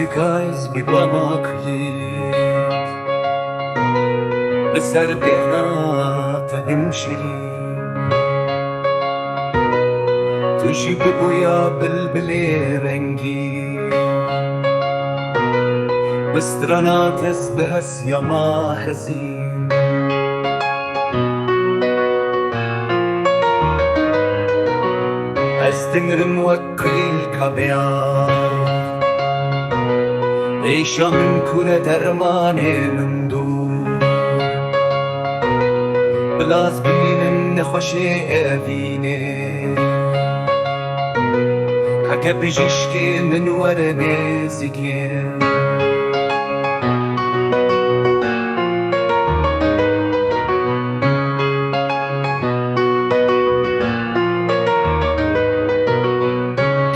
تکایز بباماکلی بسر بهنات همشری تجي ببويا بلبلي رنگی بسترانات بهس يا ما حزين استنر موكل الكبيار ايشا من كل درماني من دور بلاز بين نخوشي افيني حكا بجشتي من ورا نازكين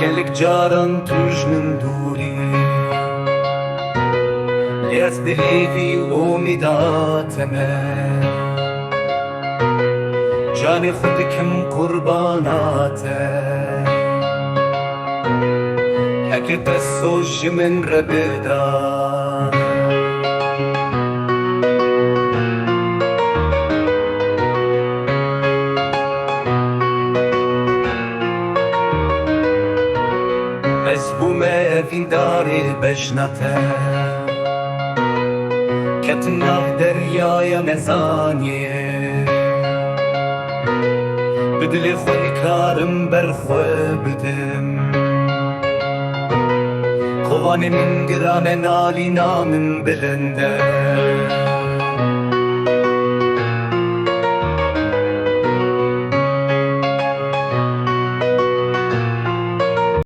كلك جاران توج من دوري ليس بليفي ومداتنا جاني خدكم قرباناته حكيت السوج من ربدا اسبو ما في داري بجنته كتنا دريايا مزانيه بدلي خوي كارم برخوي بدم خواني من قران نالي نامم بلنده